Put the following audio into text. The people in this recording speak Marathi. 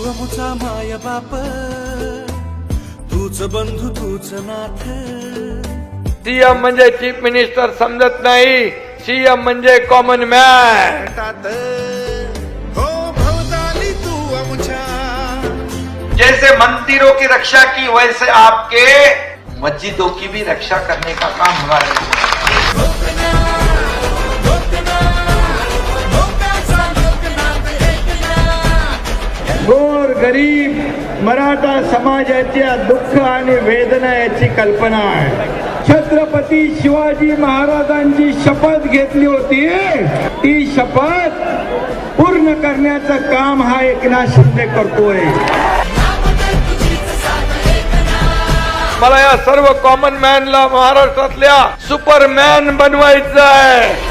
अमुचा माय बाप, तूच बंधू तूच नाथ. सीएम म्हणजे चीफ मिनिस्टर समजत नाही, सीएम म्हणजे कॉमन मॅन. हो भवताली तू अमुचा. जैसे मंदिरों की रक्षा की वैसे आपके मस्जिदों की भी रक्षा करने का काम हमारा. गोर गरीब मराठा समाजाच्या दुःख आणि वेदना याची कल्पना आहे. छत्रपती शिवाजी महाराजांची शपथ घेतली होती, ती शपथ पूर्ण करण्याचं काम हा एकनाथ शिंदे करतोय. मला या सर्व कॉमन मॅनला महाराष्ट्रातल्या सुपरमॅन बनवायचं आहे.